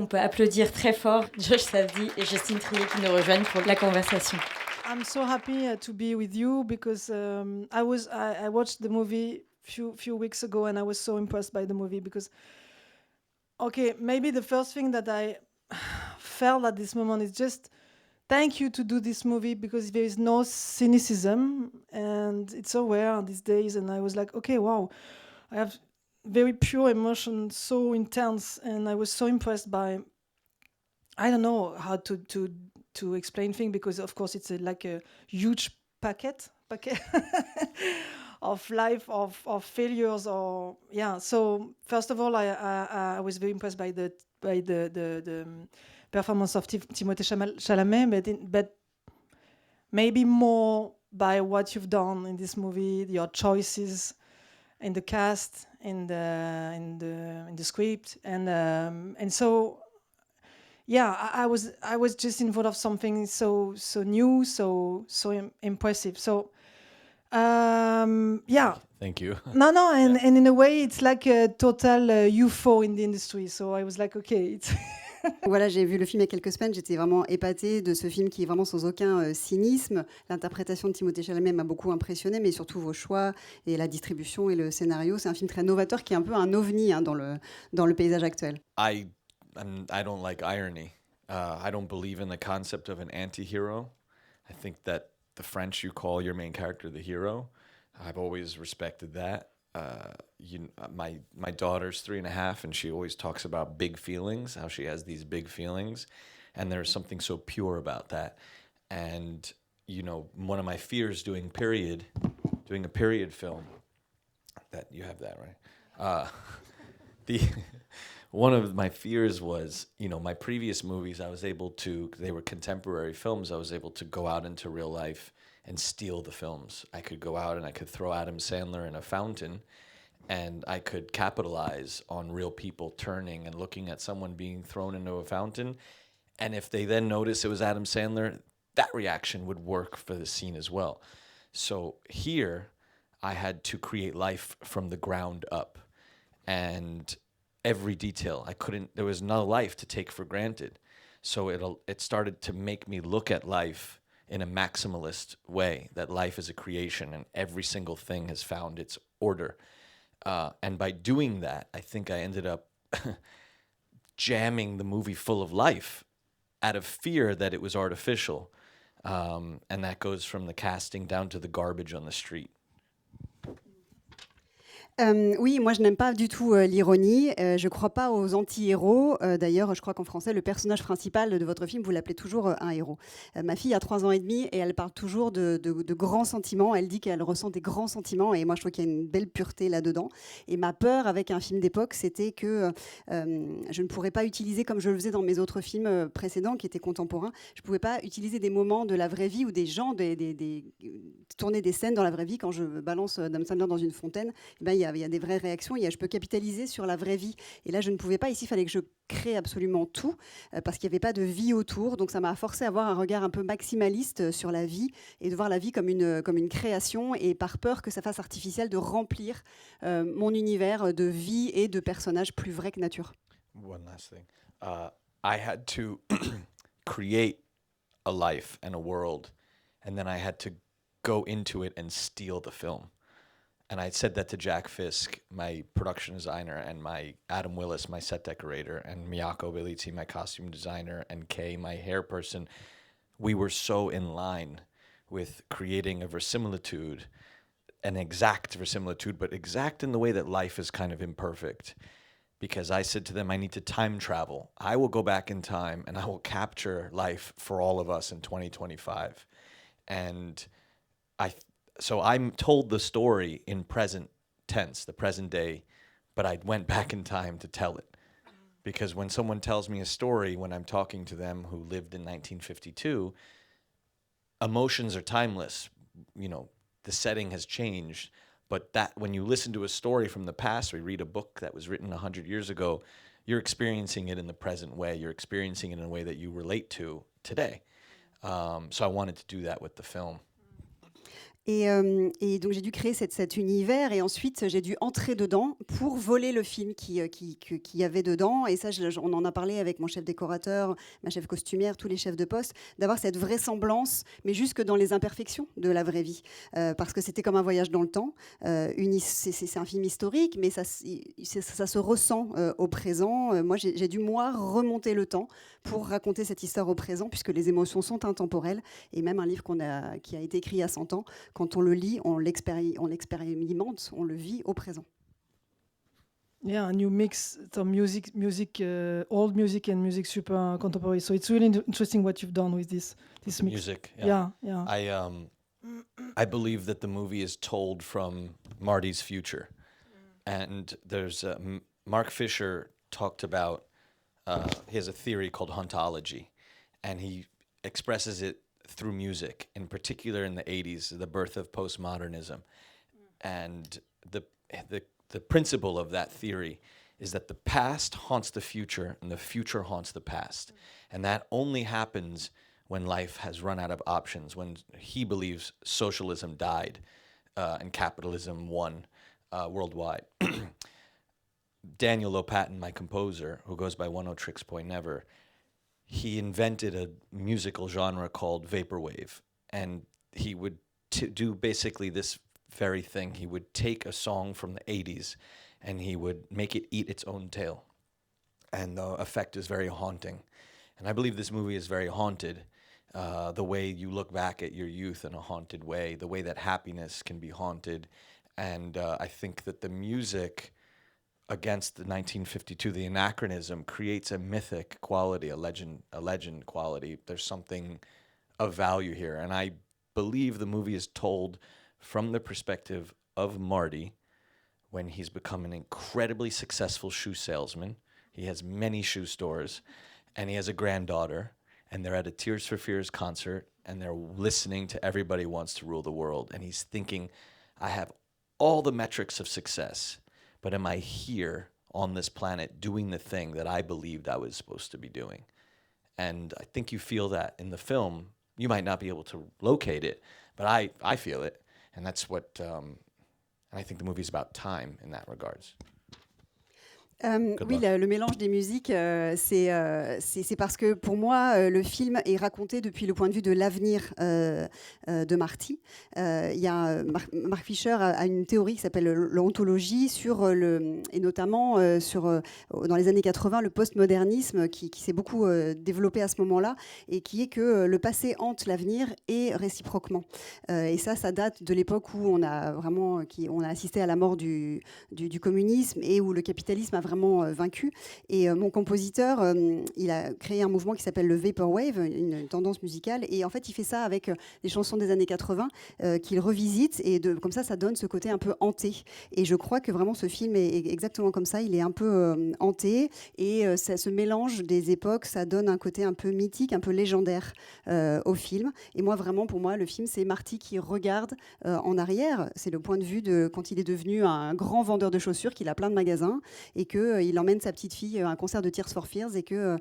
on peut applaudir très fort Josh Safdie et Justine Triet qui nous rejoignent pour la conversation. I'm so happy to be with you because I watched the movie few weeks ago and I was so impressed by the movie because maybe the first thing that I felt at this moment is just thank you to do this movie because there is no cynicism and it's so rare these days, and I was like, okay, wow, I have very pure emotion, so intense, and I was so impressed by, I don't know how to explain things because of course it's like a huge packet of life of failures or so first of all I was very impressed by the performance of Timothée Chalamet, but maybe more by what you've done in this movie, your choices in the cast, in the script, and so I was just involved of something so new, so impressive. So Thank you. No, and in a way, it's like a total UFO in the industry. So I was like, okay, it's. Voilà, j'ai vu le film il y a quelques semaines, j'étais vraiment épatée de ce film qui est vraiment sans aucun cynisme. L'interprétation de Timothée Chalamet m'a beaucoup impressionnée, mais surtout vos choix et la distribution et le scénario. C'est un film très novateur qui est un peu un ovni dans le paysage actuel. I don't like irony. I don't believe in the concept of an anti-hero. I think that the French, you call your main character the hero. I've always respected that. My daughter's 3.5, and she always talks about big feelings, how she has these big feelings, and there's something so pure about that. And one of my fears doing a period film, that you have that right. One of my fears was, my previous movies, they were contemporary films. I was able to go out into real life and steal the films. I could go out and I could throw Adam Sandler in a fountain, and I could capitalize on real people turning and looking at someone being thrown into a fountain. And if they then notice it was Adam Sandler, that reaction would work for the scene as well. So here, I had to create life from the ground up. And every detail, there was no life to take for granted. So it started to make me look at life in a maximalist way, that life is a creation and every single thing has found its order. And by doing that, I think I ended up jamming the movie full of life out of fear that it was artificial. And that goes from the casting down to the garbage on the street. Oui, moi je n'aime pas du tout l'ironie, je ne crois pas aux anti-héros. D'ailleurs, je crois qu'en français, le personnage principal de votre film, vous l'appelez toujours un héros. Ma fille a 3 ans et demi et elle parle toujours de grands sentiments. Elle dit qu'elle ressent des grands sentiments et moi je trouve qu'il y a une belle pureté là-dedans. Et ma peur avec un film d'époque, c'était que je ne pourrais pas utiliser, comme je le faisais dans mes autres films précédents qui étaient contemporains, je ne pouvais pas utiliser des moments de la vraie vie ou des gens, tourner des scènes dans la vraie vie. Quand je balance Adam Sandler dans une fontaine, il y a des vraies réactions, je peux capitaliser sur la vraie vie. Et là, je ne pouvais pas. Ici, il fallait que je crée absolument tout parce qu'il n'y avait pas de vie autour. Donc, ça m'a forcé à avoir un regard un peu maximaliste sur la vie et de voir la vie comme une création et par peur que ça fasse artificiel de remplir mon univers de vie et de personnages plus vrais que nature. One last thing. I had to create a life and a world, and then I had to go into it and steal the film. And I said that to Jack Fisk, my production designer, and my Adam Willis, my set decorator, and Miyako Bellizzi, my costume designer, and Kay, my hair person. We were so in line with creating a verisimilitude, an exact verisimilitude, but exact in the way that life is kind of imperfect. Because I said to them, I need to time travel. I will go back in time and I will capture life for all of us in 2025. And So I'm told the story in present tense, the present day, but I went back in time to tell it. Because when someone tells me a story, when I'm talking to them who lived in 1952, emotions are timeless. The setting has changed, but that when you listen to a story from the past or you read a book that was written 100 years ago, you're experiencing it in the present way. You're experiencing it in a way that you relate to today. So I wanted to do that with the film. Et donc j'ai dû créer cet univers et ensuite j'ai dû entrer dedans pour voler le film qui y avait dedans. Et ça, on en a parlé avec mon chef décorateur, ma chef costumière, tous les chefs de poste, d'avoir cette vraisemblance, mais jusque dans les imperfections de la vraie vie. Parce que c'était comme un voyage dans le temps. C'est un film historique, mais ça se ressent au présent. Moi, j'ai dû, remonter le temps pour raconter cette histoire au présent, puisque les émotions sont intemporelles. Et même un livre qui a été écrit il y a 100 ans, quand on le lit, on l'expérimente, on le vit au présent. Yeah, and you mix some old music and music super contemporary. So it's really interesting what you've done with this mix. Music. Yeah. I believe that the movie is told from Marty's future, and there's Mark Fisher talked about. He has a theory called hauntology, and he expresses it through music, in particular in the 80s, the birth of postmodernism. And the principle of that theory is that the past haunts the future and the future haunts the past. And that only happens when life has run out of options, when he believes socialism died and capitalism won worldwide. Daniel Lopatin, my composer, who goes by 1-0 Point Never, he invented a musical genre called vaporwave, and he would do basically this very thing. He would take a song from the 80s and he would make it eat its own tail, and the effect is very haunting. And I believe this movie is very haunted, the way you look back at your youth in a haunted way, the way that happiness can be haunted. And I think that the music against the 1952, the anachronism, creates a mythic quality, a legend quality. There's something of value here. And I believe the movie is told from the perspective of Marty when he's become an incredibly successful shoe salesman. He has many shoe stores, and he has a granddaughter, and they're at a Tears for Fears concert, and they're listening to Everybody Wants to Rule the World. And he's thinking, I have all the metrics of success, but am I here on this planet doing the thing that I believed I was supposed to be doing? And I think you feel that in the film. You might not be able to locate it, but I feel it. And that's what, and I think the movie's about time in that regards. Oui, le mélange des musiques, c'est parce que pour moi, le film est raconté depuis le point de vue de l'avenir de Marty. Mark Fisher a une théorie qui s'appelle l'ontologie et notamment dans les années 80, le postmodernisme qui s'est beaucoup développé à ce moment-là, et qui est que le passé hante l'avenir et réciproquement. Et ça date de l'époque où on a assisté à la mort du communisme et où le capitalisme a vraiment vaincu. Et mon compositeur, il a créé un mouvement qui s'appelle le Vaporwave, une tendance musicale. Et en fait, il fait ça avec des chansons des années 80 qu'il revisite. Et comme ça donne ce côté un peu hanté. Et je crois que vraiment ce film est exactement comme ça. Il est un peu hanté. Et ce mélange des époques, ça donne un côté un peu mythique, un peu légendaire au film. Et moi, vraiment, pour moi, le film, c'est Marty qui regarde en arrière. C'est le point de vue de quand il est devenu un grand vendeur de chaussures, qu'il a plein de magasins, et qu'il emmène sa petite fille à un concert de Tears for Fears, et qu'il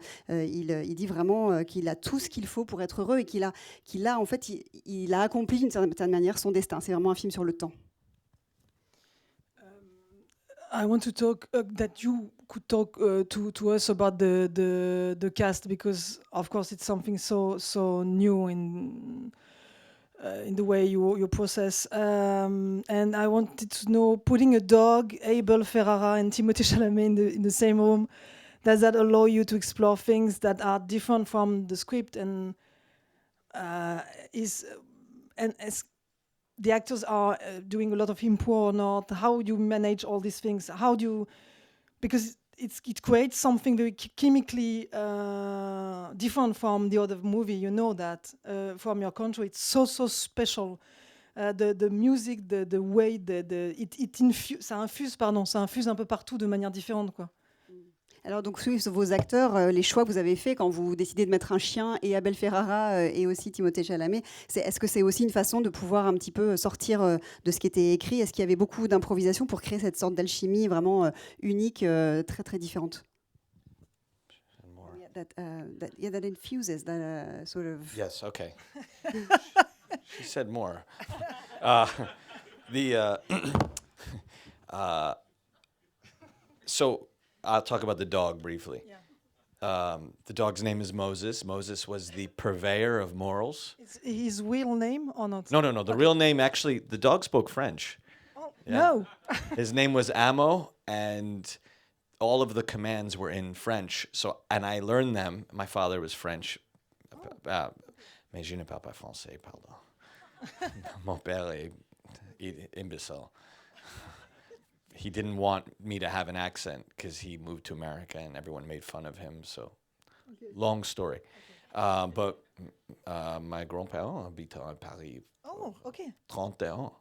dit vraiment qu'il a tout ce qu'il faut pour être heureux, et qu'il a en fait, il a accompli d'une certaine manière son destin. C'est vraiment un film sur le temps. I want to talk that you could talk to us about the cast, because of course it's something so new in the way you process. And I wanted to know, putting a dog, Abel, Ferrara, and Timothée Chalamet in the same room, does that allow you to explore things that are different from the script, and as the actors are doing a lot of improv or not? How do you manage all these things? Because it creates something very chemically different from the other movie. You know that from your country, it's so special. The music, the way, ça infuse un peu partout de manière différente, quoi. Alors donc vos acteurs, les choix que vous avez faits quand vous décidez de mettre un chien et Abel Ferrara et aussi Timothée Chalamet, est-ce que c'est aussi une façon de pouvoir un petit peu sortir de ce qui était écrit? Est-ce qu'il y avait beaucoup d'improvisation pour créer cette sorte d'alchimie vraiment unique, très très différente? That infuses that sort of... Yes, okay. She said more. The so I'll talk about the dog briefly. The dog's name is Moses. Moses was the purveyor of morals. It's his real name or not? No. The real name, actually, the dog spoke French. Oh, Yeah. no. His name was Amo, and all of the commands were in French. And I learned them. My father was French. Mais je ne parle pas français, pardon. Mon père est imbécile. He didn't want me to have an accent because he moved to America and everyone made fun of him. So, long story. But my grand-parent habite à Paris. Oh, okay. 30 ans.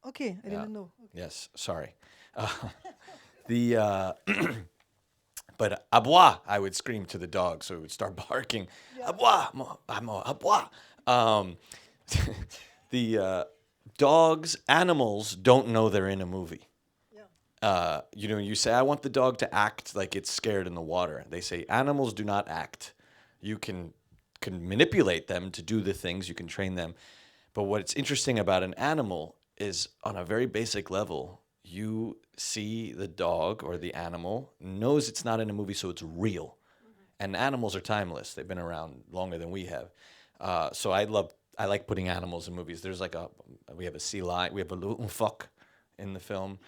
Okay, I didn't know. Okay. Yes, sorry. But abois, I would scream to the dog, so it would start barking. Abois, abois. The dogs, animals don't know they're in a movie. You say, I want the dog to act like it's scared in the water. They say, animals do not act. You can manipulate them to do the things, you can train them. But what's interesting about an animal is, on a very basic level, you see the dog or the animal knows it's not in a movie, so it's real. And animals are timeless. They've been around longer than we have. So I like putting animals in movies. There's we have a sea lion, we have a phoque in the film.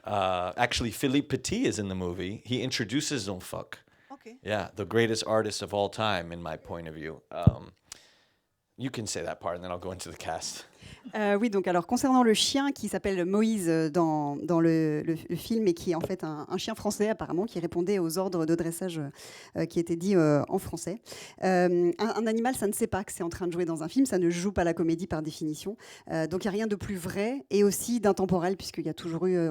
Actually, Philippe Petit is in the movie. He introduces un phoque. Okay. Yeah, the greatest artist of all time, in my point of view. You can say that part, and then I'll go into the cast. Oui, donc alors concernant le chien qui s'appelle Moïse dans le film et qui est en fait un chien français apparemment qui répondait aux ordres de dressage qui étaient dits en français. Un animal, ça ne sait pas que c'est en train de jouer dans un film, ça ne joue pas la comédie par définition. Donc il n'y a rien de plus vrai et aussi d'intemporel puisqu'il y a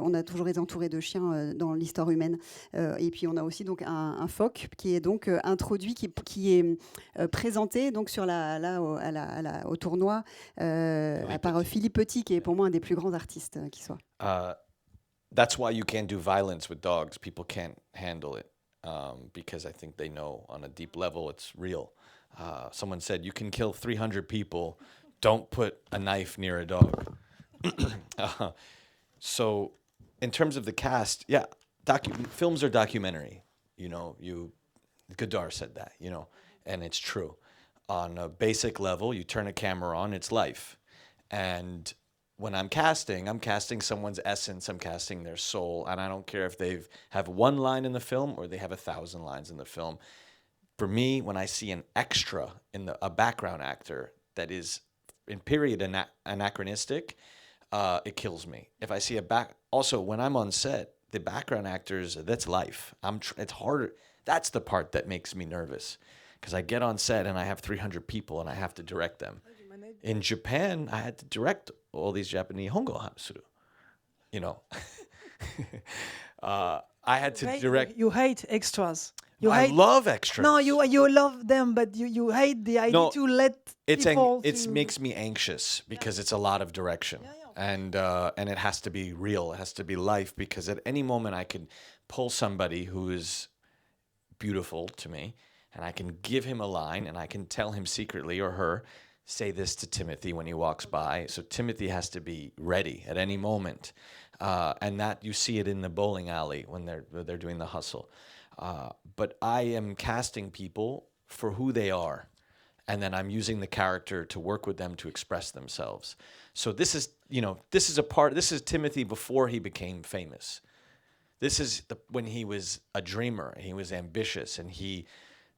on a toujours été entouré de chiens dans l'histoire humaine. Et puis on a aussi donc un phoque qui est donc introduit, qui est présenté donc sur au tournoi par Philippe Petit, qui est pour moi un des plus grands artistes qui soit. That's why you can't do violence with dogs. People can't handle it because I think they know on a deep level it's real. Someone said, you can kill 300 people, don't put a knife near a dog. So in terms of the cast, yeah, films are documentary. Godard said that, and it's true. On a basic level, you turn a camera on, it's life. And when I'm casting someone's essence, I'm casting their soul, and I don't care if they have one line in the film or they have 1,000 lines in the film. For me, when I see an extra a background actor that is in period anachronistic, it kills me. If I see also when I'm on set, the background actors, that's life. It's harder. That's the part that makes me nervous. Because I get on set and I have 300 people and I have to direct them. In Japan, I had to direct all these Japanese hongo hamsuru. I had to direct. You hate extras. I love extras. No, you love them, but you hate the idea to let people. It makes me anxious because it's a lot of direction. And it has to be real. It has to be life because at any moment I can pull somebody who is beautiful to me and I can give him a line and I can tell him secretly or her, say this to Timothy when he walks by. So Timothy has to be ready at any moment. And that you see it in the bowling alley when they're doing the hustle. But I am casting people for who they are. And then I'm using the character to work with them to express themselves. So this is Timothy before he became famous. This is when he was a dreamer, he was ambitious, and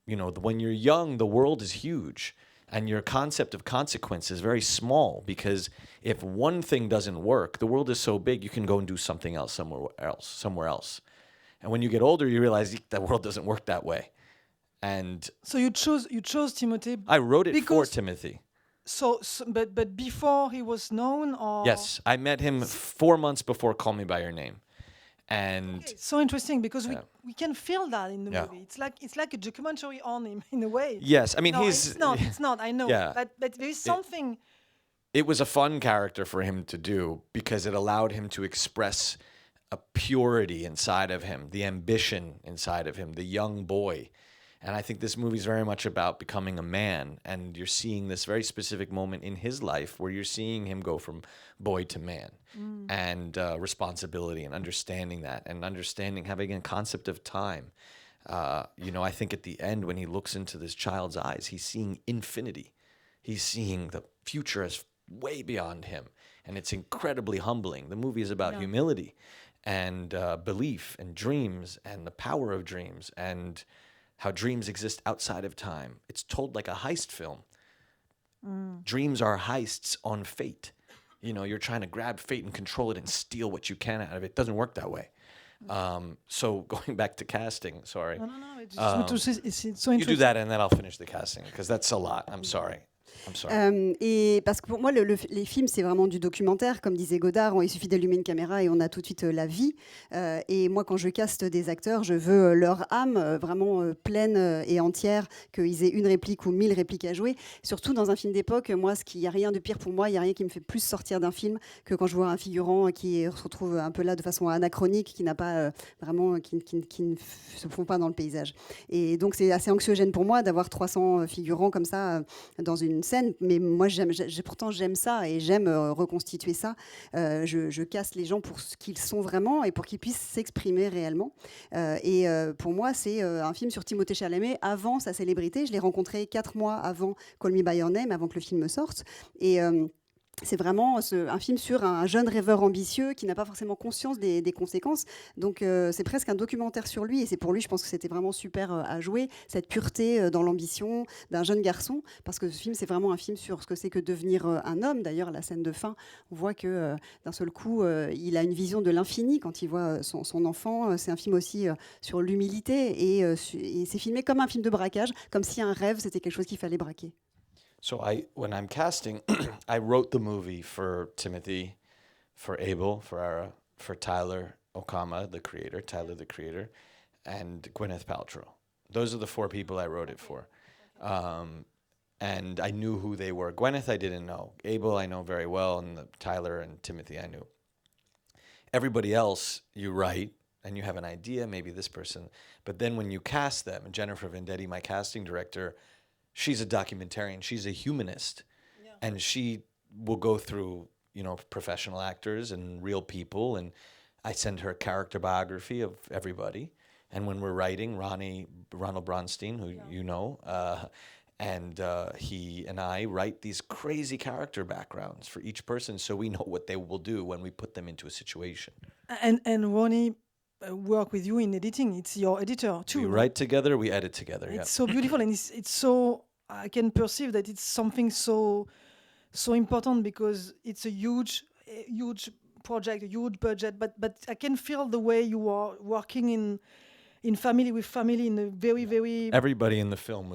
when you're young, the world is huge. And your concept of consequence is very small because if one thing doesn't work, the world is so big, you can go and do something else somewhere else. And when you get older, you realize the world doesn't work that way. And so you chose Timothy. I wrote it for Timothy. But before he was known, or yes, I met him 4 months before Call Me by Your Name. And so interesting because we can feel that in the movie. It's like a documentary on him in a way. Yes, I mean it's not. I know. Yeah. But there is something. It was a fun character for him to do because it allowed him to express a purity inside of him, the ambition inside of him, the young boy. And I think this movie is very much about becoming a man. And you're seeing this very specific moment in his life where you're seeing him go from boy to man and responsibility and understanding that and understanding, having a concept of time. I think at the end when he looks into this child's eyes, he's seeing infinity. He's seeing the future as way beyond him. And it's incredibly humbling. The movie is about humility and belief and dreams and the power of dreams and how dreams exist outside of time. It's told like a heist film. Dreams are heists on fate. You're trying to grab fate and control it and steal what you can out of it. It doesn't work that way. So going back to casting, sorry. No. It's so interesting. You do that and then I'll finish the casting because that's a lot. I'm sorry. Et parce que pour moi, les films, c'est vraiment du documentaire. Comme disait Godard, il suffit d'allumer une caméra et on a tout de suite la vie. Et moi, quand je caste des acteurs, je veux leur âme vraiment pleine et entière, qu'ils aient une réplique ou 1000 répliques à jouer. Surtout dans un film d'époque, moi, il n'y a rien de pire pour moi, il n'y a rien qui me fait plus sortir d'un film que quand je vois un figurant qui se retrouve un peu là de façon anachronique, qui n'a pas vraiment, qui ne se fond pas dans le paysage. Et donc, c'est assez anxiogène pour moi d'avoir 300 figurants comme ça dans une scène, mais moi pourtant j'aime ça et j'aime reconstituer ça. Je casse les gens pour ce qu'ils sont vraiment et pour qu'ils puissent s'exprimer réellement. Pour moi, c'est un film sur Timothée Chalamet avant sa célébrité. Je l'ai rencontré 4 mois avant Call Me By Your Name, avant que le film sorte. C'est vraiment un film sur un jeune rêveur ambitieux qui n'a pas forcément conscience des conséquences. Donc c'est presque un documentaire sur lui et c'est pour lui, je pense que c'était vraiment super à jouer, cette pureté dans l'ambition d'un jeune garçon, parce que ce film, c'est vraiment un film sur ce que c'est que devenir un homme. D'ailleurs, à la scène de fin, on voit que d'un seul coup, il a une vision de l'infini quand il voit son enfant. C'est un film aussi sur l'humilité et c'est filmé comme un film de braquage, comme si un rêve, c'était quelque chose qu'il fallait braquer. So when I'm casting, I wrote the movie for Timothy, for Abel, Ferrara, for Tyler Okama, Tyler the creator, and Gwyneth Paltrow. Those are the 4 people I wrote it for. And I knew who they were. Gwyneth I didn't know. Abel I know very well, and Tyler and Timothy I knew. Everybody else you write, and you have an idea, maybe this person. But then when you cast them, Jennifer Vendetti, my casting director, she's a documentarian. She's a humanist. Yeah. And she will go through, professional actors and real people. And I send her a character biography of everybody. And when we're writing, Ronald Bronstein, who you know, he and I write these crazy character backgrounds for each person so we know what they will do when we put them into a situation. And Ronnie work with you in editing. It's your editor too. We write together, we edit together. It's so beautiful, and it's so, I can perceive that it's something so important because it's a huge project, a huge budget. But I can feel the way you are working in family with family in a very. Everybody in the film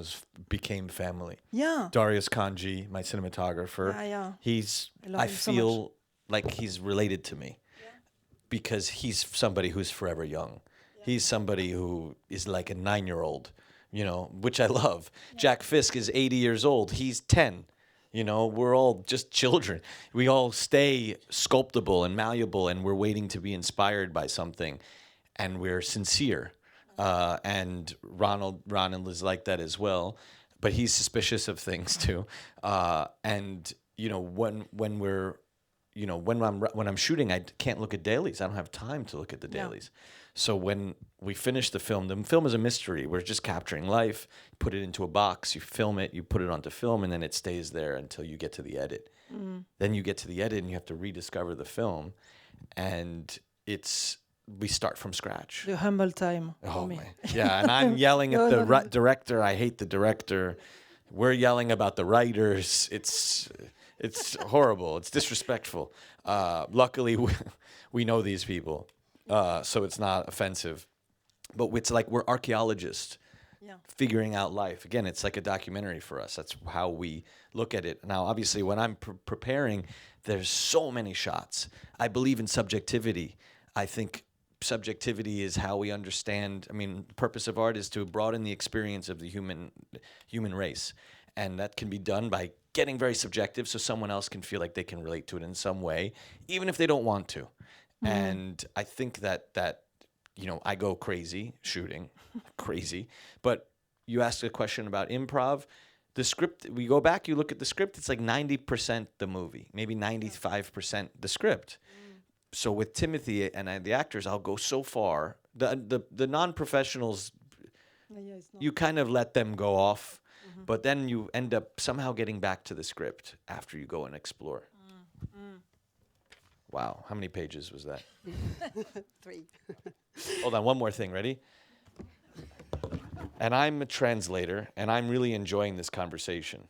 became family. Yeah. Darius Kanji, my cinematographer. Yeah. I feel like he's related to me. Because he's somebody who's forever young. Yeah. He's somebody who is like a 9-year-old, which I love. Yeah. Jack Fisk is 80 years old. He's 10. We're all just children. We all stay sculptable and malleable, and we're waiting to be inspired by something. And we're sincere. And Ronald is like that as well. But he's suspicious of things too. When we're... when I'm shooting, I can't look at dailies. I don't have time to look at the dailies. Yeah. So when we finish the film is a mystery. We're just capturing life, put it into a box, you film it, you put it onto film, and then it stays there until you get to the edit. Then you get to the edit and you have to rediscover the film. And we start from scratch. The humble time. Oh, man. Yeah, and I'm yelling at the director. I hate the director. We're yelling about the writers. It's horrible. It's disrespectful. Luckily, we know these people, so it's not offensive. But it's like we're archaeologists figuring out life. Again, it's like a documentary for us. That's how we look at it. Now, obviously, when I'm preparing, there's so many shots. I believe in subjectivity. I think subjectivity is how we understand. The purpose of art is to broaden the experience of the human race. And that can be done by getting very subjective so someone else can feel like they can relate to it in some way, even if they don't want to. And I think that I go crazy shooting, crazy. But you asked a question about improv. The script, we go back, you look at the script, it's like 90% the movie, maybe 95% the script. So with Timothy and the actors, I'll go so far. The non-professionals, you kind of let them go off, but then you end up somehow getting back to the script after you go and explore. Wow, how many pages was that? 3. Hold on, one more thing, ready? And I'm a translator, and I'm really enjoying this conversation.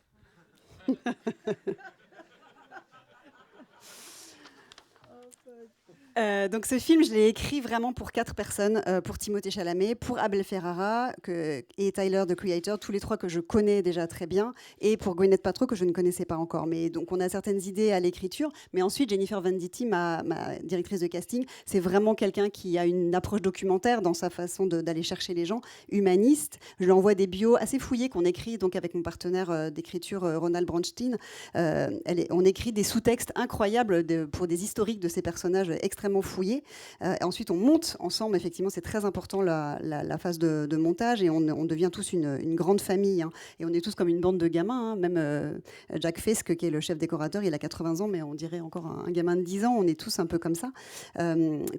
Donc ce film, je l'ai écrit vraiment pour 4 personnes, pour Timothée Chalamet, pour Abel Ferrara et Tyler, the Creator, tous les 3 que je connais déjà très bien, et pour Gwyneth Paltrow que je ne connaissais pas encore. Mais donc on a certaines idées à l'écriture, mais ensuite Jennifer Venditti, ma directrice de casting, c'est vraiment quelqu'un qui a une approche documentaire dans sa façon d'aller chercher les gens, humaniste. Je lui envoie des bios assez fouillés qu'on écrit donc avec mon partenaire d'écriture Ronald Bronstein. On écrit des sous-textes incroyables pour des historiques de ces personnages extrêmement fouillé. Ensuite, on monte ensemble. Effectivement, c'est très important la phase de montage et on devient tous une grande famille. Hein. Et on est tous comme une bande de gamins. Hein. Même Jack Fisk, qui est le chef décorateur, il a 80 ans, mais on dirait encore un gamin de 10 ans. On est tous un peu comme ça.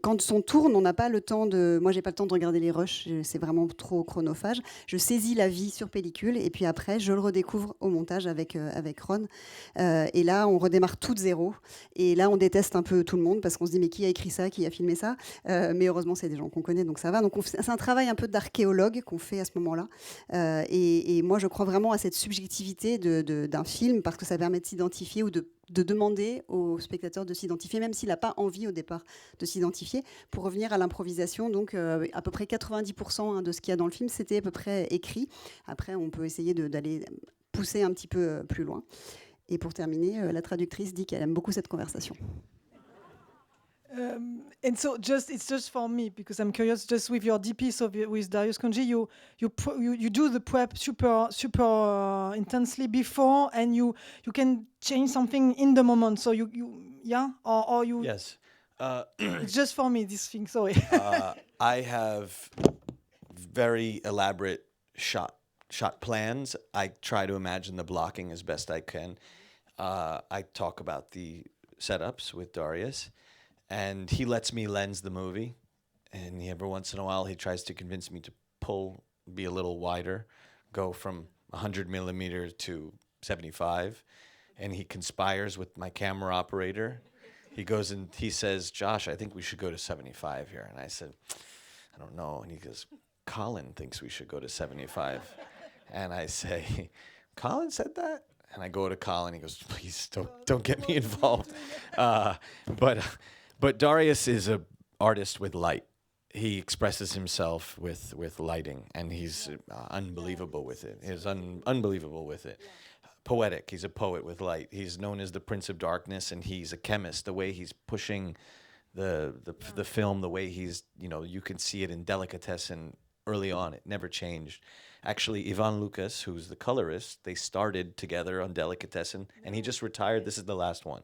Quand on tourne, on n'a pas le temps de... Moi, j'ai pas le temps de regarder les rushs. C'est vraiment trop chronophage. Je saisis la vie sur pellicule et puis après, je le redécouvre au montage avec Ron. Et là, on redémarre tout de zéro. Et là, on déteste un peu tout le monde parce qu'on se dit mais qui a écrit ça, qui a filmé ça, mais heureusement c'est des gens qu'on connaît, donc ça va. Donc c'est un travail un peu d'archéologue qu'on fait à ce moment-là, et moi je crois vraiment à cette subjectivité d'un film parce que ça permet de s'identifier ou de demander au spectateur de s'identifier, même s'il n'a pas envie au départ de s'identifier, pour revenir à l'improvisation. Donc à peu près 90% de ce qu'il y a dans le film, c'était à peu près écrit. Après, on peut essayer d'aller pousser un petit peu plus loin. Et pour terminer, la traductrice dit qu'elle aime beaucoup cette conversation. And so it's just for me because I'm curious. Just with your DP, so with Darius Khondji, you do the prep super intensely before, and you can change something in the moment. So you or you Yes. It's just for me this thing. Sorry. I have very elaborate shot plans. I try to imagine the blocking as best I can. I talk about the setups with Darius. And he lets me lens the movie. And every once in a while, he tries to convince me to be a little wider, go from 100 millimeter to 75. And he conspires with my camera operator. He goes and he says, Josh, I think we should go to 75 here. And I said, I don't know. And he goes, Colin thinks we should go to 75. And I say, Colin said that? And I go to Colin. He goes, please don't get me involved. But Darius is an artist with light. He expresses himself with lighting, and he's unbelievable with it. He's unbelievable with it. Poetic. He's a poet with light. He's known as the Prince of Darkness, and he's a chemist. The way he's pushing the film, the way he's, you can see it in Delicatessen early on. It never changed. Actually, Ivan Lucas, who's the colorist, they started together on Delicatessen, and he just retired. This is the last one.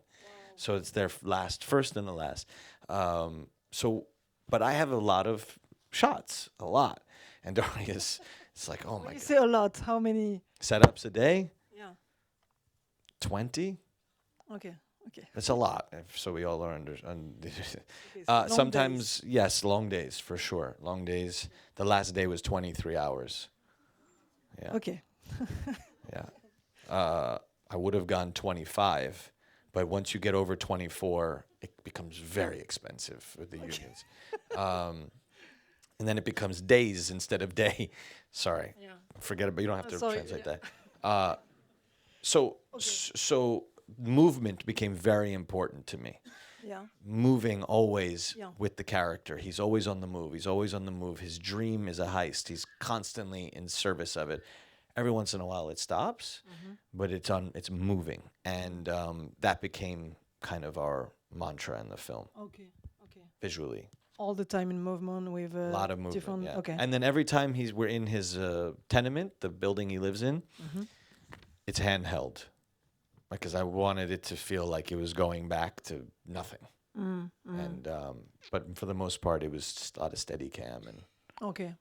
So it's their first and the last. But I have a lot of shots, a lot. And Darius, it's like, oh my God. You say a lot. How many? Setups a day? Yeah. 20? Okay. That's a lot. So we all are under. Days. Sometimes, yes, long days, for sure. Long days. The last day was 23 hours. Yeah. Okay. Yeah. I would have gone 25. But once you get over 24, it becomes very expensive with the unions. And then it becomes days instead of day. Sorry. Yeah. Forget it, but you don't have to translate that. So movement became very important to me. Yeah. Moving always with the character. He's always on the move. He's always on the move. His dream is a heist. He's constantly in service of it. Every once in a while it stops, but it's moving. And that became kind of our mantra in the film. Okay. Visually. All the time in movement with A lot of movement, yeah. Okay. And then every time we're in his tenement, the building he lives in, it's handheld. Because I wanted it to feel like it was going back to nothing. And but for the most part, it was just a lot of Steadicam. Okay.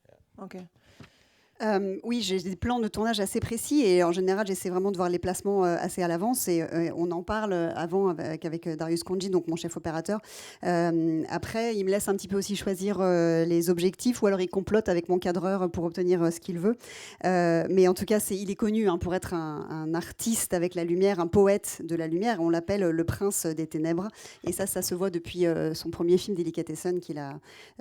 Oui, j'ai des plans de tournage assez précis et en général, j'essaie vraiment de voir les placements assez à l'avance et on en parle avant avec Darius Konji, donc mon chef opérateur. Après, il me laisse un petit peu aussi choisir les objectifs ou alors il complote avec mon cadreur pour obtenir ce qu'il veut. Mais en tout cas, il est connu pour être un artiste avec la lumière, un poète de la lumière. On l'appelle le prince des ténèbres et ça se voit depuis son premier film Delicatessen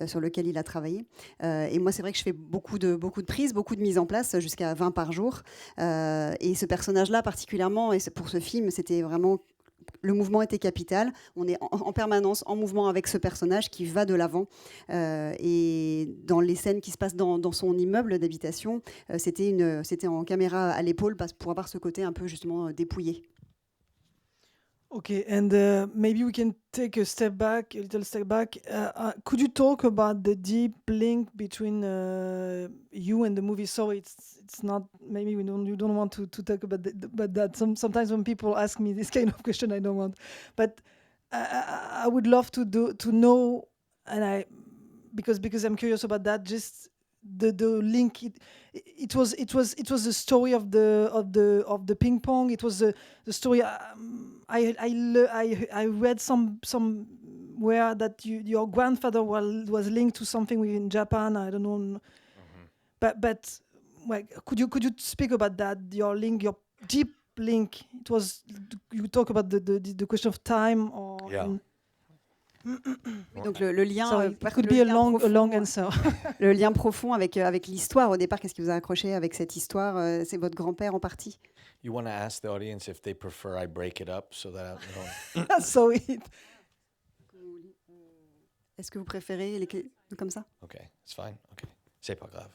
sur lequel il a travaillé. Et moi, c'est vrai que je fais beaucoup de prises, beaucoup de mise en place, jusqu'à 20 par jour. Et ce personnage-là particulièrement, et pour ce film, c'était vraiment... Le mouvement était capital. On est en permanence en mouvement avec ce personnage qui va de l'avant. Et dans les scènes qui se passent dans son immeuble d'habitation, c'était en caméra à l'épaule pour avoir ce côté un peu justement dépouillé. Okay, and maybe we can take a little step back. Could you talk about the deep link between you and the movie? So it's not, maybe you don't want to talk about that. Sometimes when people ask me this kind of question, I don't want. But I would love to know, and because I'm curious about that. Just the link. It was the story of the ping pong. It was the story. I read somewhere that your grandfather was linked to something in Japan. I don't know, but well, could you speak about that? Your link, your deep link. It was, you talk about the question of time or. Yeah. Oui, donc le lien. Sorry, it could be a long answer. Le lien profond avec l'histoire au départ. Qu'est-ce qui vous a accroché avec cette histoire? C'est votre grand-père en partie. You want to ask the audience if they prefer I break it up so that So Est-ce que vous préférez comme ça? Okay, it's fine. Okay, c'est pas grave.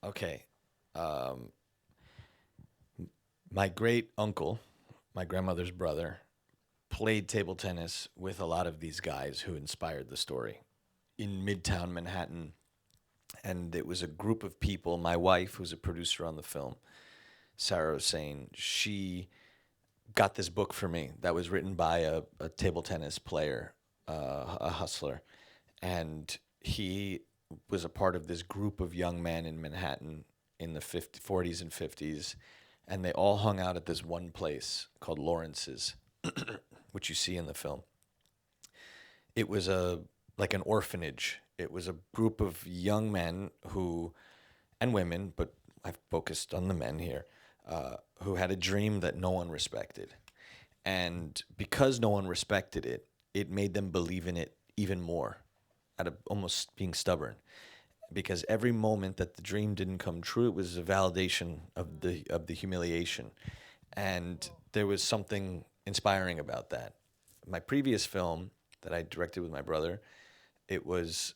Okay. My great uncle, my grandmother's brother, played table tennis with a lot of these guys who inspired the story in Midtown Manhattan. And it was a group of people. My wife, who's a producer on the film, Sarah Hussein, she got this book for me that was written by a table tennis player, a hustler. And he was a part of this group of young men in Manhattan in the 40s and 50s. And they all hung out at this one place called Lawrence's, which you see in the film. It was like an orphanage. It was a group of young men and women, but I've focused on the men here, who had a dream that no one respected. And because no one respected it, it made them believe in it even more, out of almost being stubborn. Because every moment that the dream didn't come true, it was a validation of the humiliation. And there was something inspiring about that. My previous film that I directed with my brother, it was,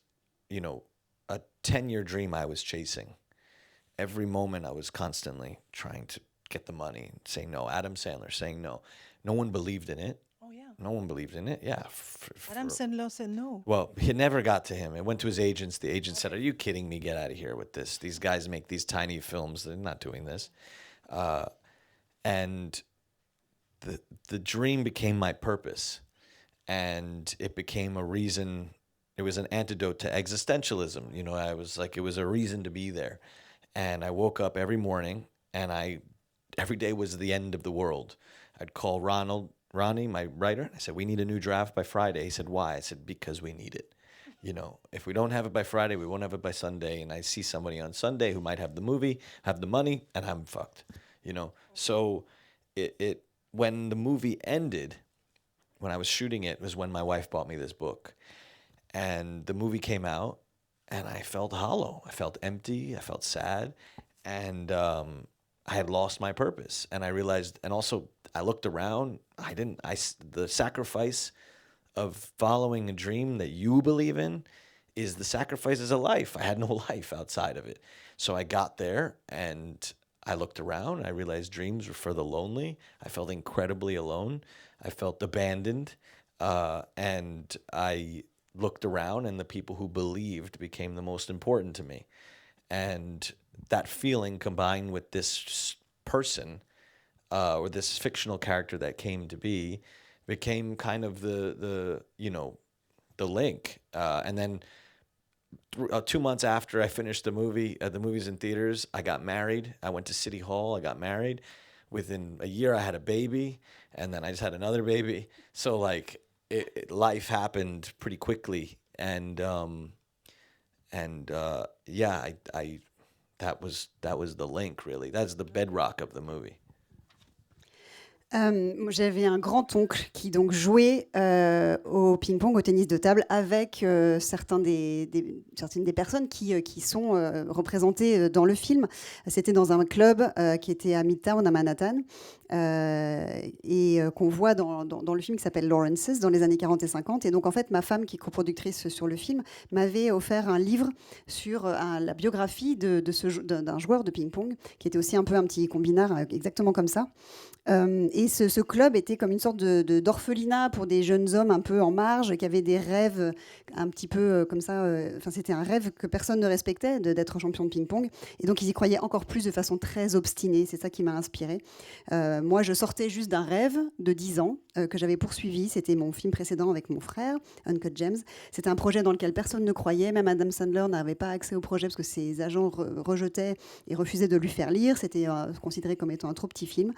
a 10-year dream I was chasing. Every moment I was constantly trying to get the money, saying no. Adam Sandler saying no. No one believed in it. Oh, yeah. No one believed in it, yeah. Adam Sandler said no. Well, it never got to him. It went to his agents. The agent said, "Are you kidding me? Get out of here with this. These guys make these tiny films. They're not doing this." And the dream became my purpose. And it became a reason. It was an antidote to existentialism. I was like, it was a reason to be there. And I woke up every morning, and every day was the end of the world. I'd call Ronnie, my writer. I said, "We need a new draft by Friday." He said, "Why?" I said, "Because we need it. If we don't have it by Friday, we won't have it by Sunday. And I see somebody on Sunday who might have the movie, have the money, and I'm fucked." So when the movie ended, when I was shooting it, was when my wife bought me this book. And the movie came out, and I felt hollow. I felt empty. I felt sad. And I had lost my purpose. And I realized, and also I looked around, the sacrifice of following a dream that you believe in is the sacrifices of life. I had no life outside of it. So I got there, and I looked around. I realized dreams were for the lonely. I felt incredibly alone. I felt abandoned. And I looked around, and the people who believed became the most important to me. And that feeling combined with this person, or this fictional character that came to be, became kind of the link. And then 2 months after I finished the movie's in theaters, I got married. I went to City Hall. I got married. Within a year, I had a baby, and then I just had another baby. So like, life happened pretty quickly, and yeah, I that was the link, really. That's the bedrock of the movie. J'avais un grand-oncle qui donc jouait au ping-pong, au tennis de table, avec certaines des personnes qui sont représentées dans le film. C'était dans un club qui était à Midtown, à Manhattan, et qu'on voit dans le film qui s'appelle Lawrence's, dans les années 40 et 50. Et donc, en fait, ma femme, qui est coproductrice sur le film, m'avait offert un livre sur la biographie d'un joueur de ping-pong, qui était aussi un peu un petit combinard, exactement comme ça. Et ce club était comme une sorte d'orphelinat pour des jeunes hommes un peu en marge, qui avaient des rêves un petit peu comme ça. Enfin, c'était un rêve que personne ne respectait, d'être champion de ping-pong. Et donc, ils y croyaient encore plus de façon très obstinée. C'est ça qui m'a inspirée. Moi, je sortais juste d'un rêve de 10 ans que j'avais poursuivi. C'était mon film précédent avec mon frère, Uncut Gems. C'était un projet dans lequel personne ne croyait. Même Adam Sandler n'avait pas accès au projet parce que ses agents rejetaient et refusaient de lui faire lire. C'était considéré comme étant un trop petit film.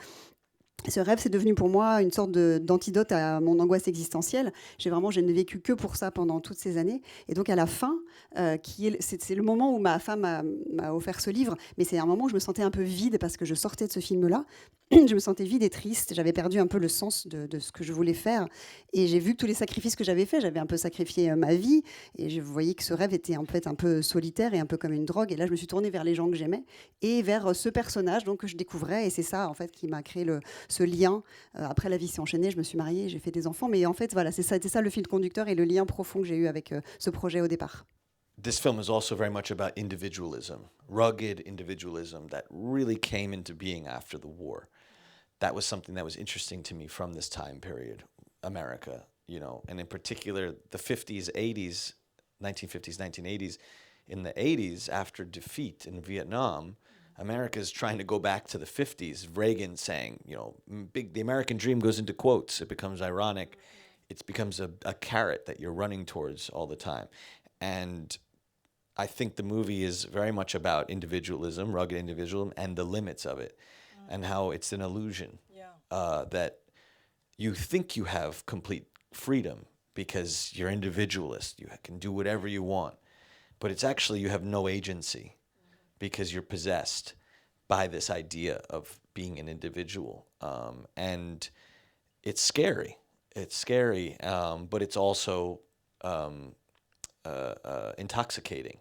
Ce rêve, c'est devenu pour moi une sorte d'antidote à mon angoisse existentielle. Je n'ai vécu que pour ça pendant toutes ces années. Et donc à la fin, c'est le moment où ma femme m'a offert ce livre, mais c'est un moment où je me sentais un peu vide parce que je sortais de ce film-là. Je me sentais vide et triste. J'avais perdu un peu le sens de ce que je voulais faire. Et j'ai vu que tous les sacrifices que j'avais faits, j'avais un peu sacrifié ma vie. Et je voyais que ce rêve était en fait un peu solitaire et un peu comme une drogue. Et là, je me suis tournée vers les gens que j'aimais et vers ce personnage donc, que je découvrais. Et c'est ça, en fait, qui m'a créé ce lien. Après, la vie s'est enchaînée, je me suis mariée, j'ai fait des enfants. Mais en fait, voilà, c'était ça le fil conducteur et le lien profond que j'ai eu avec ce projet au départ. This film is also very much about individualism, rugged individualism that really came into being after the war. That was something that was interesting to me from this time period, America, you know, and in particular the 50s, 80s, 1950s, 1980s. In the 80s, after defeat in Vietnam, America is trying to go back to the 50s. Reagan saying, you know, the American dream goes into quotes. It becomes ironic. It becomes a carrot that you're running towards all the time. And I think the movie is very much about individualism, rugged individualism, and the limits of it, and how it's an illusion that you think you have complete freedom because you're individualist. You can do whatever you want. But it's actually you have no agency because you're possessed by this idea of being an individual. And it's scary. It's scary, but it's also intoxicating.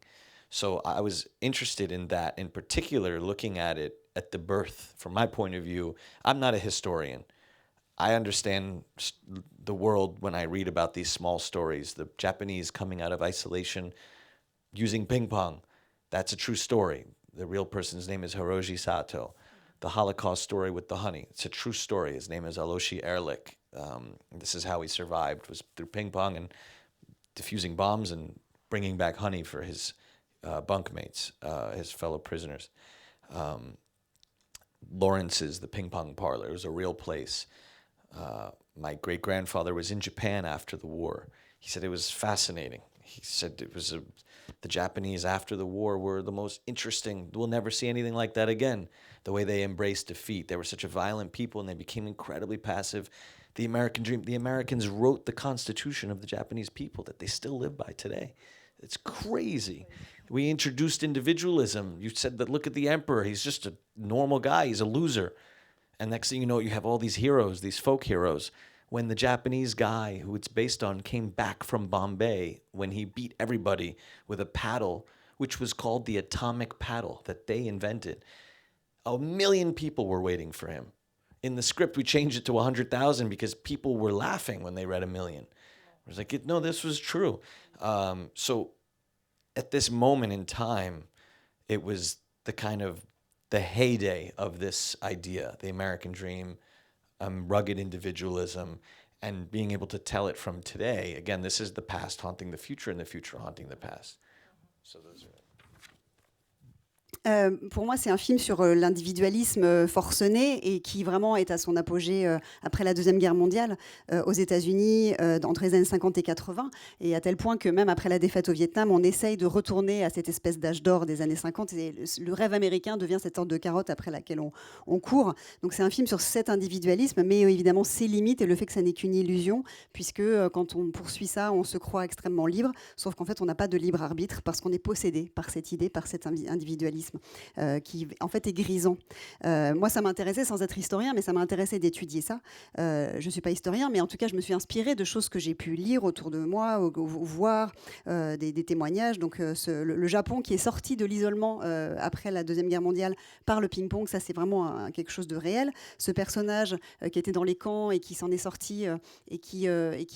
So I was interested in that, in particular, looking at it at the birth. From my point of view, I'm not a historian. I understand the world when I read about these small stories. The Japanese coming out of isolation using ping pong. That's a true story. The real person's name is Hiroji Sato. The Holocaust story with the honey. It's a true story. His name is Aloshi Ehrlich. This is how he survived, was through ping pong and diffusing bombs and bringing back honey for his bunkmates, his fellow prisoners. Lawrence's, the ping pong parlor, it was a real place. My great-grandfather was in Japan after the war. He said it was fascinating. He said it was the Japanese after the war were the most interesting. We'll never see anything like that again. The way they embraced defeat. They were such a violent people and they became incredibly passive. The American dream, the Americans wrote the constitution of the Japanese people that they still live by today. It's crazy. We introduced individualism. You said that, look at the emperor. He's just a normal guy. He's a loser. And next thing you know, you have all these heroes, these folk heroes. When the Japanese guy who it's based on came back from Bombay, when he beat everybody with a paddle, which was called the atomic paddle that they invented, 1 million people were waiting for him. In the script, we changed it to 100,000 because people were laughing when they read 1 million. It was like, no, this was true. So at this moment in time, it was the heyday of this idea, the American dream, rugged individualism, and being able to tell it from today. Again, this is the past haunting the future and the future haunting the past. So those are Pour moi, c'est un film sur l'individualisme forcené et qui vraiment est à son apogée après la Deuxième Guerre mondiale aux États-Unis entre les années 50 et 80, et à tel point que même après la défaite au Vietnam, on essaye de retourner à cette espèce d'âge d'or des années 50, et le rêve américain devient cette sorte de carotte après laquelle on court. Donc c'est un film sur cet individualisme, mais évidemment ses limites et le fait que ça n'est qu'une illusion, puisque quand on poursuit ça, on se croit extrêmement libre, sauf qu'en fait, on n'a pas de libre arbitre parce qu'on est possédé par cette idée, par cet individualisme. Qui en fait est grisant. Moi, ça m'intéressait, sans être historien, mais ça m'intéressait d'étudier ça. Je ne suis pas historien, mais en tout cas, je me suis inspirée de choses que j'ai pu lire autour de moi, ou voir des témoignages. Donc, le Japon qui est sorti de l'isolement après la Deuxième Guerre mondiale par le ping-pong, ça, c'est vraiment quelque chose de réel. Ce personnage qui était dans les camps et qui s'en est sorti et qui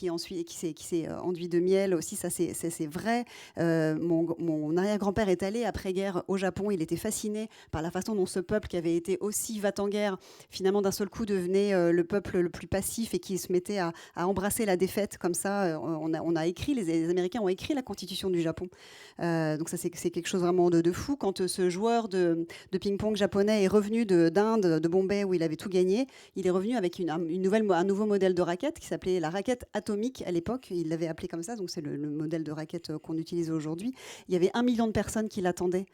ensuite qui s'est enduit de miel aussi, ça, c'est vrai. Mon arrière-grand-père est allé après-guerre au Japon. Il était fasciné par la façon dont ce peuple qui avait été aussi va-t-en-guerre, finalement d'un seul coup devenait le peuple le plus passif et qui se mettait à embrasser la défaite comme ça. On a écrit, les Américains ont écrit la constitution du Japon. Donc ça, c'est quelque chose vraiment de fou. Quand ce joueur de ping-pong japonais est revenu d'Inde, de Bombay, où il avait tout gagné, il est revenu avec un nouveau modèle de raquette qui s'appelait la raquette atomique à l'époque. Il l'avait appelé comme ça, donc c'est le modèle de raquette qu'on utilise aujourd'hui. Il y avait 1 million de personnes qui l'attendaient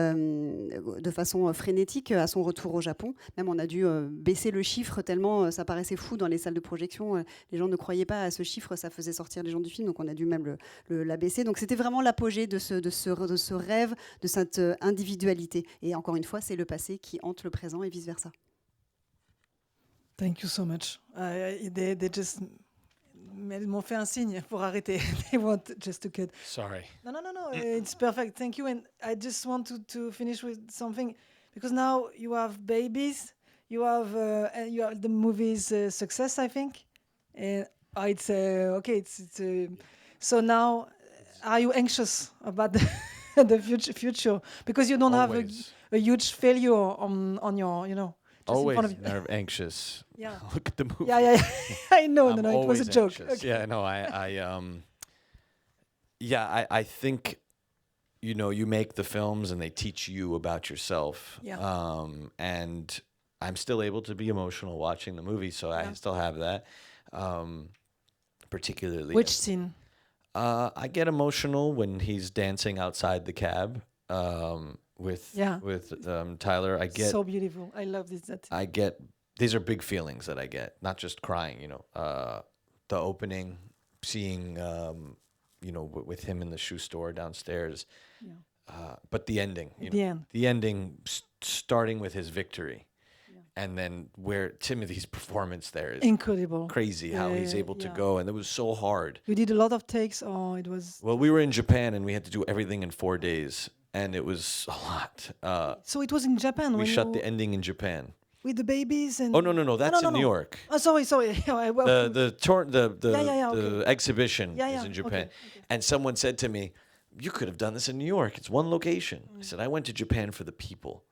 de façon frénétique à son retour au Japon. Même on a dû baisser le chiffre tellement ça paraissait fou dans les salles de projection. Les gens ne croyaient pas à ce chiffre, ça faisait sortir les gens du film, donc on a dû même la baisser. Donc c'était vraiment l'apogée de ce rêve, de cette individualité. Et encore une fois, c'est le passé qui hante le présent et vice-versa. Thank you so much. They just... Ils m'ont fait un signe pour arrêter. They want just to cut. Sorry. No. It's perfect. Thank you. And I just want to finish with something, because now you have babies. You have the movie's success, I think. And it's okay. So now, are you anxious about the future? Because you don't Always. have a huge failure on your, just in front of Always you. anxious. Yeah. Look at the movie. Yeah. I know. I'm No. It was a always joke. anxious. Okay. Yeah, no, I think, you make the films and they teach you about yourself. Yeah. And I'm still able to be emotional watching the movie, so I still have that. Particularly. Which scene? I get emotional when he's dancing outside the cab with Tyler. I get so beautiful. I love this. These are big feelings that I get, not just crying. The opening, seeing with him in the shoe store downstairs, but the ending. The ending, starting with his victory. And then where Timothy's performance there is incredible, crazy how he's able to go, and it was so hard. You did a lot of takes, or it was? Well, we were in Japan and we had to do everything in 4 days, and it was a lot. So it was in Japan. We shot the ending in Japan with the babies and. Oh no, that's in New York. Oh, sorry. The exhibition is in Japan, Okay. and someone said to me, "You could have done this in New York. It's one location." I said, "I went to Japan for the people."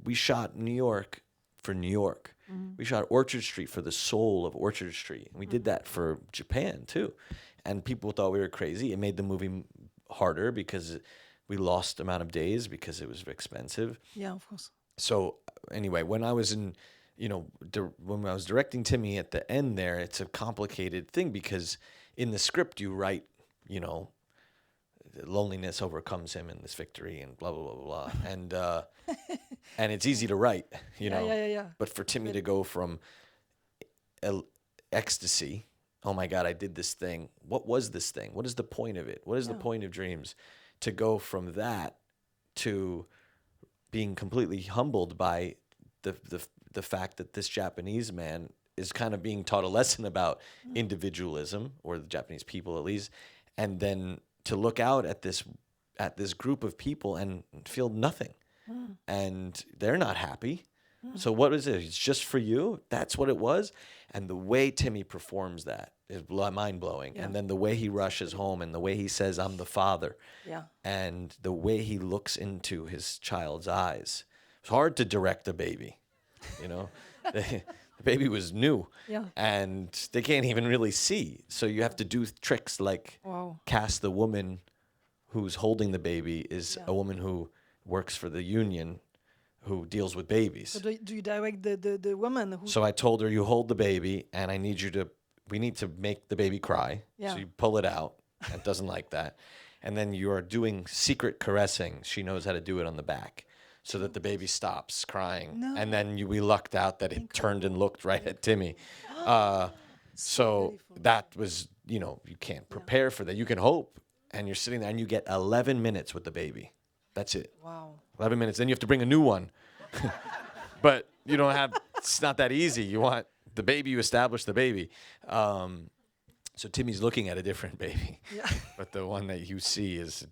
We shot New York for New York. We shot Orchard Street for the soul of Orchard Street. And we did that for Japan, too. And people thought we were crazy. It made the movie harder because we lost amount of days because it was expensive. Yeah, of course. So anyway, when I was when I was directing Timmy at the end there, it's a complicated thing because in the script you write, loneliness overcomes him in this victory and blah, blah, blah, blah. And and it's easy to write, Yeah. But for Timmy to go from ecstasy, oh my God, I did this thing. What was this thing? What is the point of it? What is the point of dreams? To go from that to being completely humbled by the fact that this Japanese man is kind of being taught a lesson about individualism, or the Japanese people at least, and then to look out at this group of people and feel nothing. And they're not happy. So what is it? It's just for you? That's what it was? And the way Timmy performs that is mind-blowing. And then the way he rushes home and the way he says, "I'm the father." And the way he looks into his child's eyes. It's hard to direct a baby, The baby was new, and they can't even really see. So you have to do tricks like cast the woman who's holding the baby is a woman who works for the union who deals with babies. So do you direct the woman who? So I told her, you hold the baby, and we need to make the baby cry. Yeah. So you pull it out. It doesn't like that. And then you are doing secret caressing. She knows how to do it on the back so that the baby stops crying. No. And then we lucked out that it turned and looked right at Timmy. So beautiful. that was, you can't prepare for that. You can hope. And you're sitting there and you get 11 minutes with the baby. That's it. Wow. 11 minutes. Then you have to bring a new one. But you don't have, it's not that easy. You want the baby, you establish the baby. So Timmy's looking at a different baby. Yeah. But the one that you see is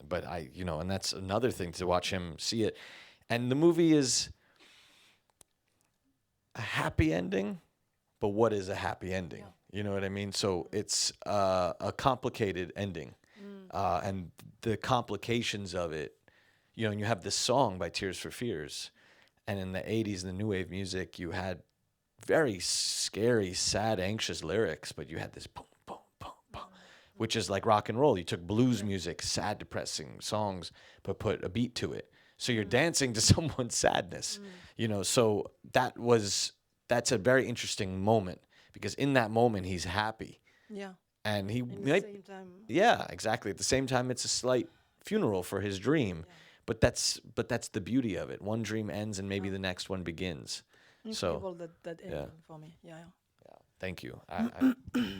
but and that's another thing to watch him see it. And the movie is a happy ending, but what is a happy ending? Yeah. You know what I mean? So it's a complicated ending. And the complications of it, and you have this song by Tears for Fears. And in the 80s, in the new wave music, you had very scary, sad, anxious lyrics, but you had this boom, boom, boom, boom, which is like rock and roll. You took blues music, sad, depressing songs, but put a beat to it. So you're dancing to someone's sadness, So that's a very interesting moment because in that moment, he's happy. Yeah. And he At the same time. Yeah, exactly. At the same time, it's a slight funeral for his dream. Yeah. But that's the beauty of it. One dream ends and maybe the next one begins. Incredible that ending for me. Yeah. Thank you.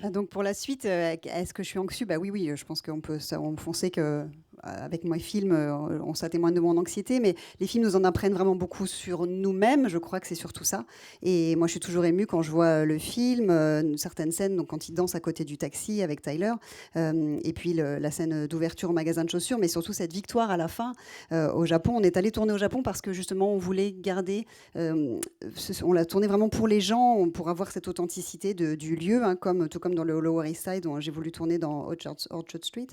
Donc pour la suite, est-ce que je suis anxieux? Bah oui, je pense on sait que avec mes films, ça témoigne de mon anxiété, mais les films nous en apprennent vraiment beaucoup sur nous-mêmes. Je crois que c'est surtout ça. Et moi, je suis toujours émue quand je vois le film, certaines scènes, donc quand il danse à côté du taxi avec Tyler, et puis la scène d'ouverture au magasin de chaussures, mais surtout cette victoire à la fin au Japon. On est allé tourner au Japon parce que justement, on voulait garder, on l'a tourné vraiment pour les gens, pour avoir cette authenticité du lieu, tout comme dans le Lower East Side, dont j'ai voulu tourner dans Orchard Street.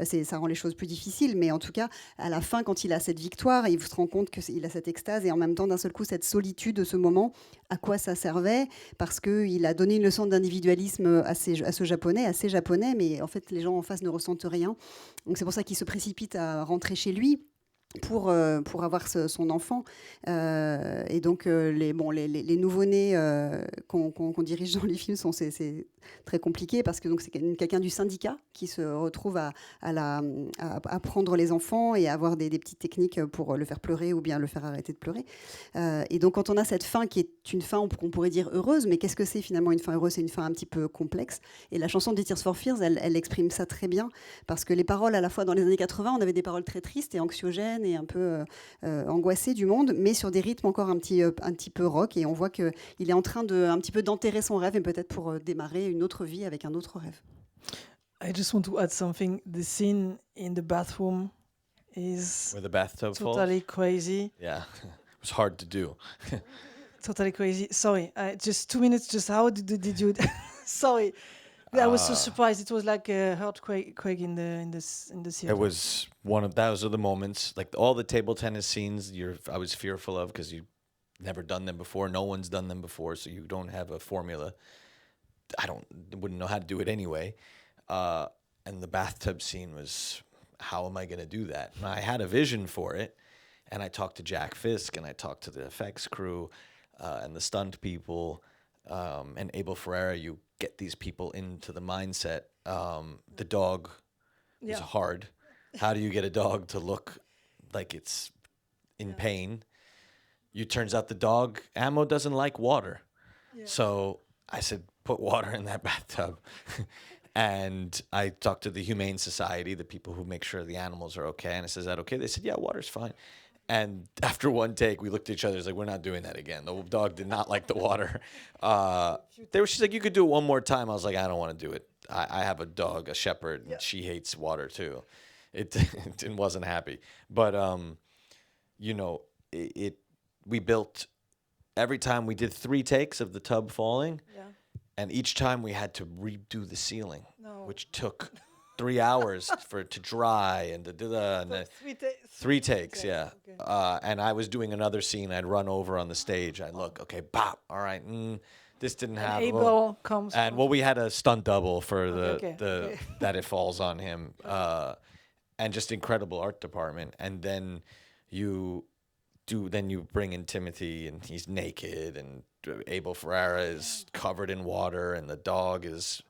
Ça rend les choses plus difficiles, mais en tout cas, à la fin, quand il a cette victoire, il se rend compte qu'il a cette extase et en même temps, d'un seul coup, cette solitude de ce moment, à quoi ça servait? Parce qu'il a donné une leçon d'individualisme à ce japonais, assez japonais, mais en fait, les gens en face ne ressentent rien. Donc c'est pour ça qu'il se précipite à rentrer chez lui pour avoir son enfant. Et donc, les nouveau-nés qu'on dirige dans les films, c'est très compliqué parce que c'est quelqu'un du syndicat qui se retrouve à prendre les enfants et à avoir des petites techniques pour le faire pleurer ou bien le faire arrêter de pleurer. Et donc, quand on a cette fin qui est une fin qu'on pourrait dire heureuse, mais qu'est-ce que c'est finalement une fin heureuse? C'est une fin un petit peu complexe. Et la chanson de Tears for Fears, elle exprime ça très bien parce que les paroles, à la fois dans les années 80, on avait des paroles très tristes et anxiogènes et un peu angoissé du monde, mais sur des rythmes encore un petit peu rock. Et on voit qu'il est en train un petit peu d'enterrer son rêve et peut-être pour démarrer une autre vie avec un autre rêve. I just want to add something. The scene in the bathroom is where the bathtub totally falls. Crazy. Yeah, it was hard to do. Totally crazy. Sorry, just 2 minutes. Just how did you? Sorry. I was so surprised. It was like a earthquake in the theater. It was those are the moments, like all the table tennis scenes. I was fearful of because you've never done them before. No one's done them before, so you don't have a formula. Wouldn't know how to do it anyway. And the bathtub scene was, how am I going to do that? And I had a vision for it, and I talked to Jack Fisk, and I talked to the effects crew, and the stunt people, and Abel Ferrara. You get these people into the mindset. The dog is hard. How do you get a dog to look like it's in pain? Turns out the dog, Ammo, doesn't like water. Yeah. So I said, put water in that bathtub. And I talked to the Humane Society, the people who make sure the animals are okay. And I said, is that okay? They said, yeah, water's fine. And after one take, we looked at each other. It's like, we're not doing that again. The dog did not like the water. She's like, you could do it one more time. I was like, I don't want to do it. I have a dog, a shepherd, and she hates water too. It wasn't happy. But, we built, every time we did 3 takes of the tub falling. Yeah. And each time we had to redo the ceiling, which took 3 hours for it to dry and and 3 takes, yeah. Okay. And I was doing another scene. I'd run over on the stage. I'd look, okay, bop, all right, this didn't happen. Abel comes. And we had a stunt double for that it falls on him. and just incredible art department. And then you bring in Timothy, and he's naked, and Abel Ferrara is covered in water, and the dog is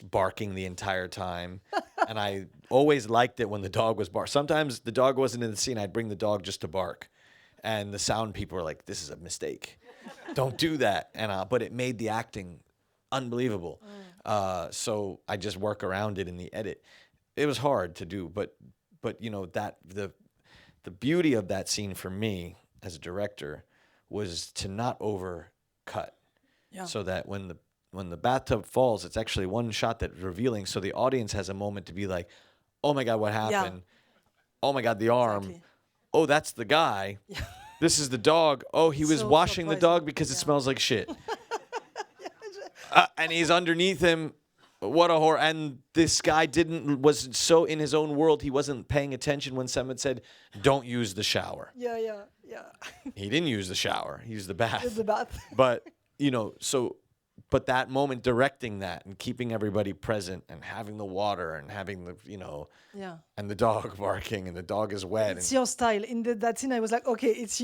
barking the entire time. And I always liked it when the dog was barking. Sometimes the dog wasn't in the scene. I'd bring the dog just to bark. And the sound people were like, this is a mistake. Don't do that. But it made the acting unbelievable. So I just work around it in the edit. It was hard to do, but you know, that the beauty of that scene for me as a director was to not overcut. Yeah. So that when the bathtub falls, it's actually one shot that's revealing, so the audience has a moment to be like, oh my God, what happened? Yeah. Oh my God, the arm. Exactly. Oh, that's the guy. Yeah. This is the dog. Oh, he was washing the dog because it smells like shit. And he's underneath him. What a horror. And this guy was so in his own world, he wasn't paying attention when someone said, don't use the shower. Yeah. He didn't use the shower. He used the bath. But, you know, but that moment, directing that and keeping everybody present and having the water and having the, you know, and the dog barking and the dog is wet. It's your style. In that scene, I was like, okay, it's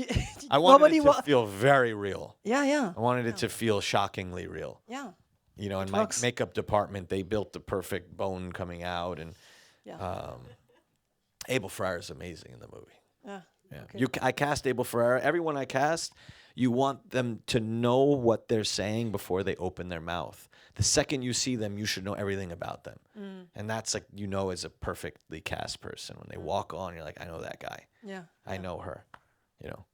I wanted it to feel very real. Yeah. I wanted it to feel shockingly real. Yeah. You know, and my makeup department, they built the perfect bone coming out. And Abel Ferrara is amazing in the movie. Yeah. Okay. I cast Abel Ferrara. Everyone I cast, you want them to know what they're saying before they open their mouth. The second you see them, you should know everything about them. And that's like, you know, as a perfectly cast person. When they walk on, you're like, I know that guy. Yeah. I know her, you know.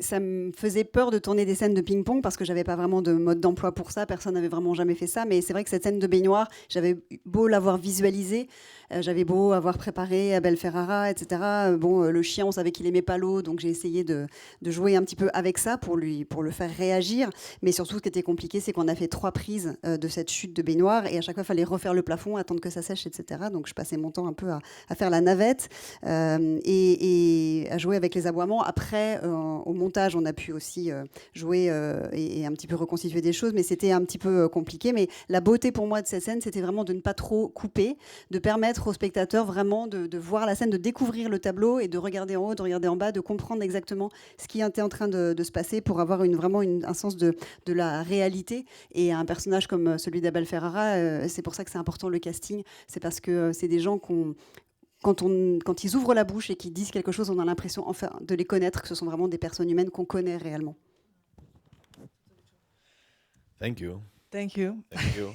Ça me faisait peur de tourner des scènes de ping-pong parce que j'avais pas vraiment de mode d'emploi pour ça, personne n'avait vraiment jamais fait ça, mais c'est vrai que cette scène de baignoire, j'avais beau l'avoir visualisée, j'avais beau avoir préparé Abel Ferrara, etc. Bon, le chien, on savait qu'il aimait pas l'eau, donc j'ai essayé de jouer un petit peu avec ça pour le faire réagir, mais surtout ce qui était compliqué, c'est qu'on a fait 3 prises de cette chute de baignoire et à chaque fois il fallait refaire le plafond, attendre que ça sèche, etc. Donc je passais mon temps un peu à faire la navette et à jouer avec les aboiements. Après, au montage, on a pu aussi jouer et un petit peu reconstituer des choses, mais c'était un petit peu compliqué. Mais la beauté pour moi de cette scène, c'était vraiment de ne pas trop couper, de permettre aux spectateurs vraiment de voir la scène, de découvrir le tableau et de regarder en haut, de regarder en bas, de comprendre exactement ce qui était en train de se passer pour avoir vraiment un sens de la réalité. Et un personnage comme celui d'Abel Ferrara, c'est pour ça que c'est important le casting, c'est parce que c'est des gens quand ils ouvrent la bouche et qu'ils disent quelque chose, on a l'impression enfin de les connaître, que ce sont vraiment des personnes humaines qu'on connaît réellement. Thank you. Thank you. Thank you.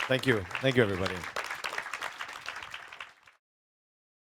Thank you. Thank you, everybody.